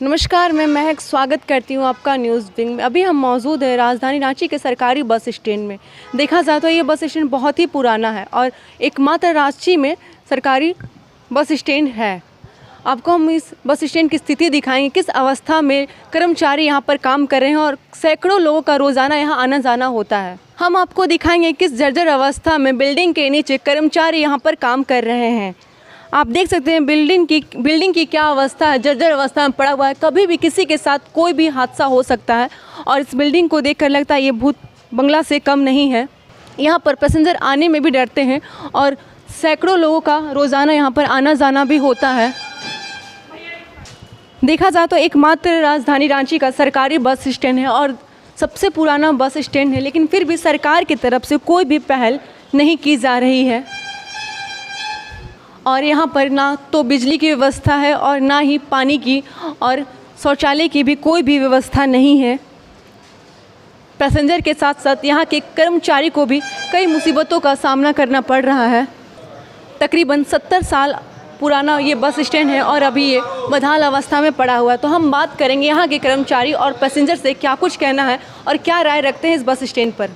नमस्कार, मैं महक स्वागत करती हूँ आपका न्यूज़ विंग में। अभी हम मौजूद है राजधानी रांची के सरकारी बस स्टैंड में। देखा जाए तो ये बस स्टैंड बहुत ही पुराना है और एकमात्र रांची में सरकारी बस स्टैंड है। आपको हम इस बस स्टैंड की स्थिति दिखाएंगे, किस अवस्था में कर्मचारी यहाँ पर काम कर रहे हैं और सैकड़ों लोगों का रोज़ाना यहाँ आना जाना होता है। हम आपको दिखाएंगे किस जर्जर अवस्था में बिल्डिंग के नीचे कर्मचारी यहाँ पर काम कर रहे हैं। आप देख सकते हैं बिल्डिंग की क्या अवस्था है, जर्जर अवस्था में पड़ा हुआ है। कभी भी किसी के साथ कोई भी हादसा हो सकता है और इस बिल्डिंग को देखकर लगता है ये भूत बंगला से कम नहीं है। यहाँ पर पैसेंजर आने में भी डरते हैं और सैकड़ों लोगों का रोज़ाना यहाँ पर आना जाना भी होता है। देखा जाए तो एकमात्र राजधानी रांची का सरकारी बस स्टैंड है और सबसे पुराना बस स्टैंड है, लेकिन फिर भी सरकार की तरफ से कोई भी पहल नहीं की जा रही है। और यहाँ पर ना तो बिजली की व्यवस्था है और ना ही पानी की और शौचालय की भी कोई भी व्यवस्था नहीं है। पैसेंजर के साथ साथ यहाँ के कर्मचारी को भी कई मुसीबतों का सामना करना पड़ रहा है। तकरीबन 70 साल पुराना ये बस स्टैंड है और अभी ये बदहाल अवस्था में पड़ा हुआ है। तो हम बात करेंगे यहाँ के कर्मचारी और पैसेंजर से क्या कुछ कहना है और क्या राय रखते हैं इस बस स्टैंड पर।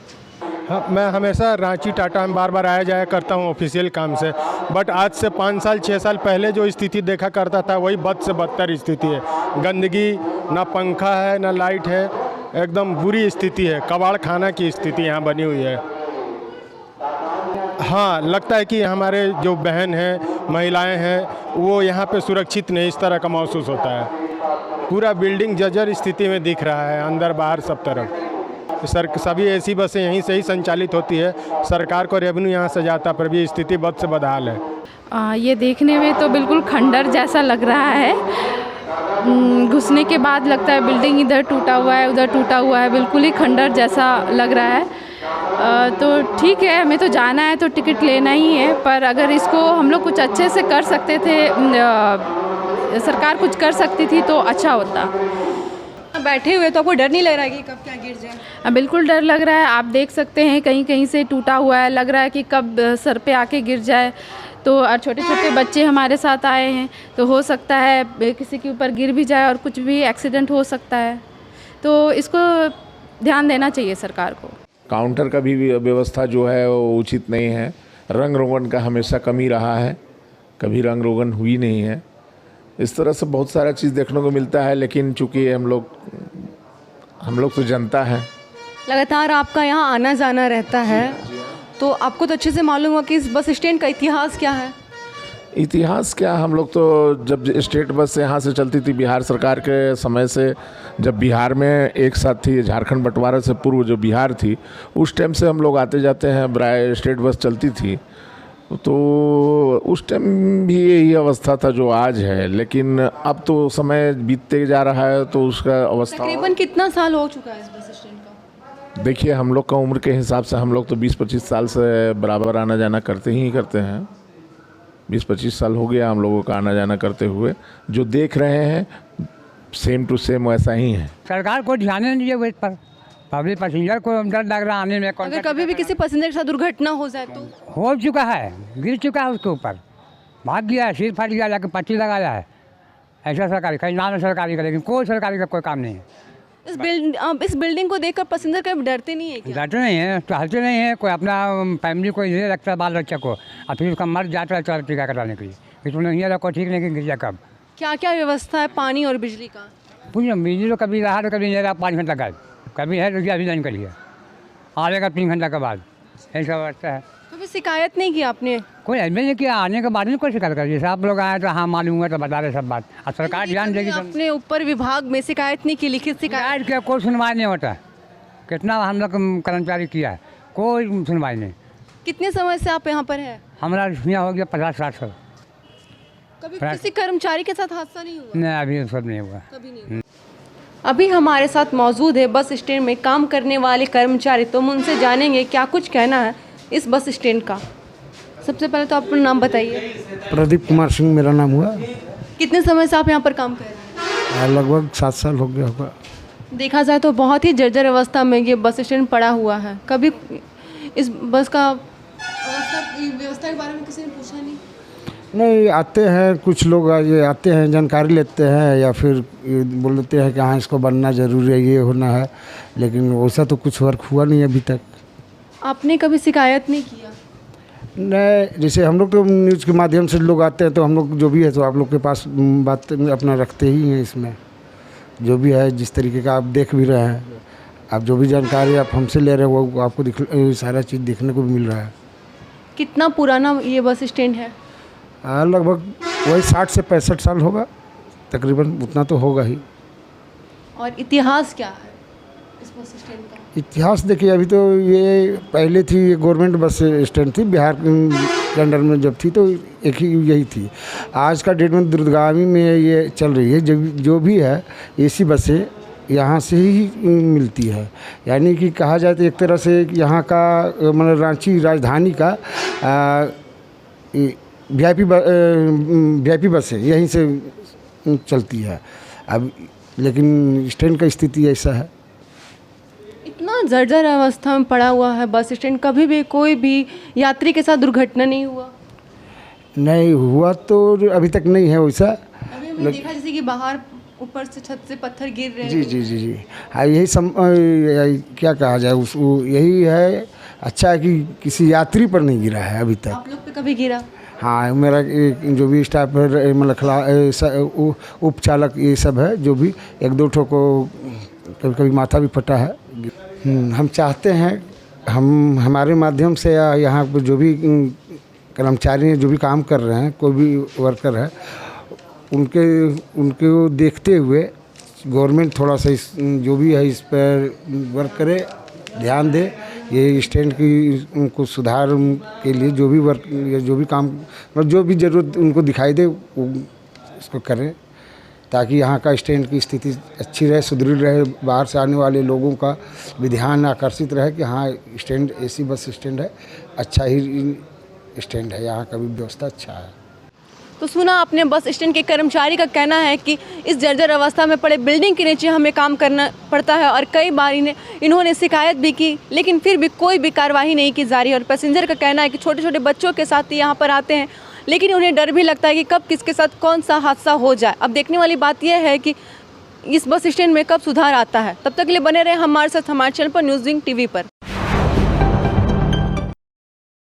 हाँ, मैं हमेशा रांची टाटा में बार आया जाया करता हूँ ऑफिशियल काम से, बट आज से 5 साल 6 साल पहले जो स्थिति देखा करता था वही बद से बदतर स्थिति है। गंदगी, ना पंखा है ना लाइट है, एकदम बुरी स्थिति है। कबाड़ खाना की स्थिति यहाँ बनी हुई है। हाँ, लगता है कि हमारे जो बहन हैं, महिलाएं हैं, वो यहाँ पे सुरक्षित नहीं इस तरह का महसूस होता है। पूरा बिल्डिंग जर्जर स्थिति में दिख रहा है, अंदर बाहर सब तरफ। सभी ऐसी बसें यहीं से ही संचालित होती है। सरकार को रेवेन्यू यहाँ से जाता, पर भी स्थिति बद से बदहाल है। ये देखने में तो बिल्कुल खंडर जैसा लग रहा है। घुसने के बाद लगता है बिल्डिंग इधर टूटा हुआ है, उधर टूटा हुआ है, बिल्कुल ही खंडर जैसा लग रहा है। तो ठीक है, हमें तो जाना है तो टिकट लेना ही है, पर अगर इसको हम लोग कुछ अच्छे से कर सकते थे, सरकार कुछ कर सकती थी तो अच्छा होता। बैठे हुए तो आपको डर नहीं लग रहा है कि कब क्या गिर जाए? बिल्कुल डर लग रहा है। आप देख सकते हैं कहीं कहीं से टूटा हुआ है, लग रहा है कि कब सर पे आके गिर जाए। तो और छोटे छोटे बच्चे हमारे साथ आए हैं, तो हो सकता है किसी के ऊपर गिर भी जाए और कुछ भी एक्सीडेंट हो सकता है। तो इसको ध्यान देना चाहिए सरकार को। काउंटर का भी व्यवस्था जो है वो उचित नहीं है। रंग रोगन का हमेशा कमी रहा है, कभी रंग रोगन हुई नहीं है। इस तरह से बहुत सारा चीज़ देखने को मिलता है, लेकिन चूँकि हम लोग तो जनता है। लगातार आपका यहाँ आना जाना रहता है, तो आपको तो अच्छे से मालूम है कि इस बस स्टैंड का इतिहास क्या है। इतिहास क्या, हम लोग तो जब स्टेट बस यहाँ से चलती थी बिहार सरकार के समय से, जब बिहार में एक साथ थी, झारखंड बंटवारा से पूर्व जो बिहार थी, उस टाइम से हम लोग आते जाते हैं। स्टेट बस चलती थी, तो उस टाइम भी यही अवस्था था जो आज है, लेकिन अब तो समय बीतते जा रहा है तो उसका अवस्था। तकरीबन कितना साल हो चुका है इस बस स्टैंड का? देखिए, हम लोग का उम्र के हिसाब से हम लोग तो 20-25 साल से बराबर आना जाना करते हैं। 20-25 साल हो गया हम लोगों का आना जाना करते हुए। जो देख रहे हैं सेम टू सेम वैसा ही है। सरकार को ध्यान नहीं दिया इस पर। पब्लिक पैसेंजर को डर लग रहा आने में। अगर कभी भी किसी पैसेंजर के साथ दुर्घटना हो जाए तो? हो चुका है, गिर चुका है, उसके ऊपर भाग गया है, सिर फट गया, जाकर पट्टी लगाया है। ऐसा सरकारी कहीं नाम है सरकारी का, लेकिन कोई सरकारी का कोई काम नहीं है। इस बिल्डिंग को देखकर पैसेंजर कभी डरते नहीं है क्या? डरते नहीं है, टहलते नहीं है। कोई अपना फैमिली को इधर रखता है, बाल बच्चा को, और फिर उसका मर जाता है चल टीका कराने के लिए। फिर नहीं रखो, ठीक नहीं गिर जाए कब। क्या क्या व्यवस्था है पानी और बिजली का? पूछो, बिजली तो कभी रहा तो कभी नहीं रहा, 5 घंटा का कभी है, तो अभी नहीं करिए, आएगा 3 घंटा के बाद। ऐसा व्यवस्था है। कभी शिकायत नहीं की आपने? कोई एडमिट नहीं किया, आने के बाद में कोई शिकायत कर। जैसे आप लोग आए तो हाँ मालूम हुआ तो बता रहे सब बात, और सरकार ध्यान देगी। अपने ऊपर विभाग में शिकायत नहीं की, लिखित शिकायत? क्या कोई सुनवाई नहीं होता। कितना हम लोग कर्मचारी किया है, कोई सुनवाई नहीं। कितने समय से आप यहाँ पर हैं? हमारा यहाँ हो गया 50-60 साल। कभी किसी कर्मचारी के साथ हादसा नहीं हुआ? नहीं, अभी सब नहीं हुआ, कभी नहीं। अभी हमारे साथ मौजूद है बस स्टैंड में काम करने वाले कर्मचारी, तो हम उनसे जानेंगे क्या कुछ कहना है इस बस स्टैंड का। सबसे पहले तो अपना नाम बताइए। प्रदीप कुमार सिंह मेरा नाम हुआ। कितने समय से आप यहाँ पर काम कर रहे हैं? लगभग 7 साल हो गया होगा। देखा जाए तो बहुत ही जर्जर अवस्था में ये बस स्टैंड पड़ा हुआ है। कभी इस बस का व्यवस्था के बारे में किसी ने पूछा नहीं? नहीं, आते हैं कुछ लोग, ये आते हैं जानकारी लेते हैं या फिर ये बोलते हैं कि हाँ इसको बनना ज़रूरी है, ये होना है, लेकिन वैसा तो कुछ वर्क हुआ नहीं अभी तक। आपने कभी शिकायत नहीं किया? नहीं, जैसे हम लोग तो न्यूज़ के माध्यम से लोग आते हैं तो हम लोग जो भी है तो आप लोग के पास बात अपना रखते ही हैं। इसमें जो भी है जिस तरीके का आप देख भी रहे हैं, आप जो भी जानकारी आप हमसे ले रहे हो वो आपको सारा चीज़ देखने को भी मिल रहा है। कितना पुराना ये बस स्टैंड है? लगभग वही 60 से 65 साल होगा, तकरीबन उतना तो होगा ही। और इतिहास क्या है इस बस स्टैंड का? इतिहास देखिए, अभी तो ये पहले थी, ये गवर्नमेंट बस स्टैंड थी, बिहार के अंडर में जब थी तो एक ही यही थी। आज का डेट में द्रुतगामी में ये चल रही है। जो भी है एसी बसें यहाँ से ही मिलती है, यानी कि कहा जाए तो एक तरह से यहाँ का मतलब रांची राजधानी का VIP बसें यहीं से चलती है अब, लेकिन स्टैंड का स्थिति ऐसा है। इतना जर्जर अवस्था में पड़ा हुआ है बस स्टैंड, कभी भी कोई भी यात्री के साथ दुर्घटना नहीं हुआ? नहीं हुआ तो अभी तक नहीं है वैसा। अभी हमने देखा जैसे कि बाहर ऊपर से छत से पत्थर गिर रहे हैं। जी जी जी जी हाँ, यही क्या कहा जाए उसको, यही है। अच्छा है कि किसी यात्री पर नहीं गिरा है अभी तक। आप लोग पे कभी गिरा? हाँ, मेरा जो भी स्टाफ है मतलब उप चालक ये सब है, जो भी एक दो ठो को कभी कभी माथा भी फटा है। हम चाहते हैं हमारे माध्यम से या यहाँ पर जो भी कर्मचारी हैं, जो भी काम कर रहे हैं, कोई भी वर्कर है, उनके देखते हुए गवर्नमेंट थोड़ा सा जो भी है इस पर वर्क करे, ध्यान दे। ये स्टैंड की उनको सुधार के लिए जो भी वर्क या जो भी काम मतलब जो भी ज़रूरत उनको दिखाई दे वो इसको करें, ताकि यहाँ का स्टैंड की स्थिति अच्छी रहे, सुदृढ़ रहे। बाहर से आने वाले लोगों का भी ध्यान आकर्षित रहे कि हाँ स्टैंड एसी बस स्टैंड है, अच्छा ही स्टैंड है, यहाँ का भी व्यवस्था अच्छा है। तो सुना आपने बस स्टैंड के कर्मचारी का कहना है कि इस जर्जर अवस्था में पड़े बिल्डिंग के नीचे हमें काम करना पड़ता है और कई बार इन्होंने शिकायत भी की, लेकिन फिर भी कोई भी कार्रवाई नहीं की जा रही। और पैसेंजर का कहना है कि छोटे छोटे बच्चों के साथ यहाँ पर आते हैं, लेकिन उन्हें डर भी लगता है कि कब किसके साथ कौन सा हादसा हो जाए। अब देखने वाली बात यह है कि इस बस स्टैंड में कब सुधार आता है। तब तक के लिए बने रहे हमारे साथ, हमारे चैनल पर न्यूज़ विंग TV पर।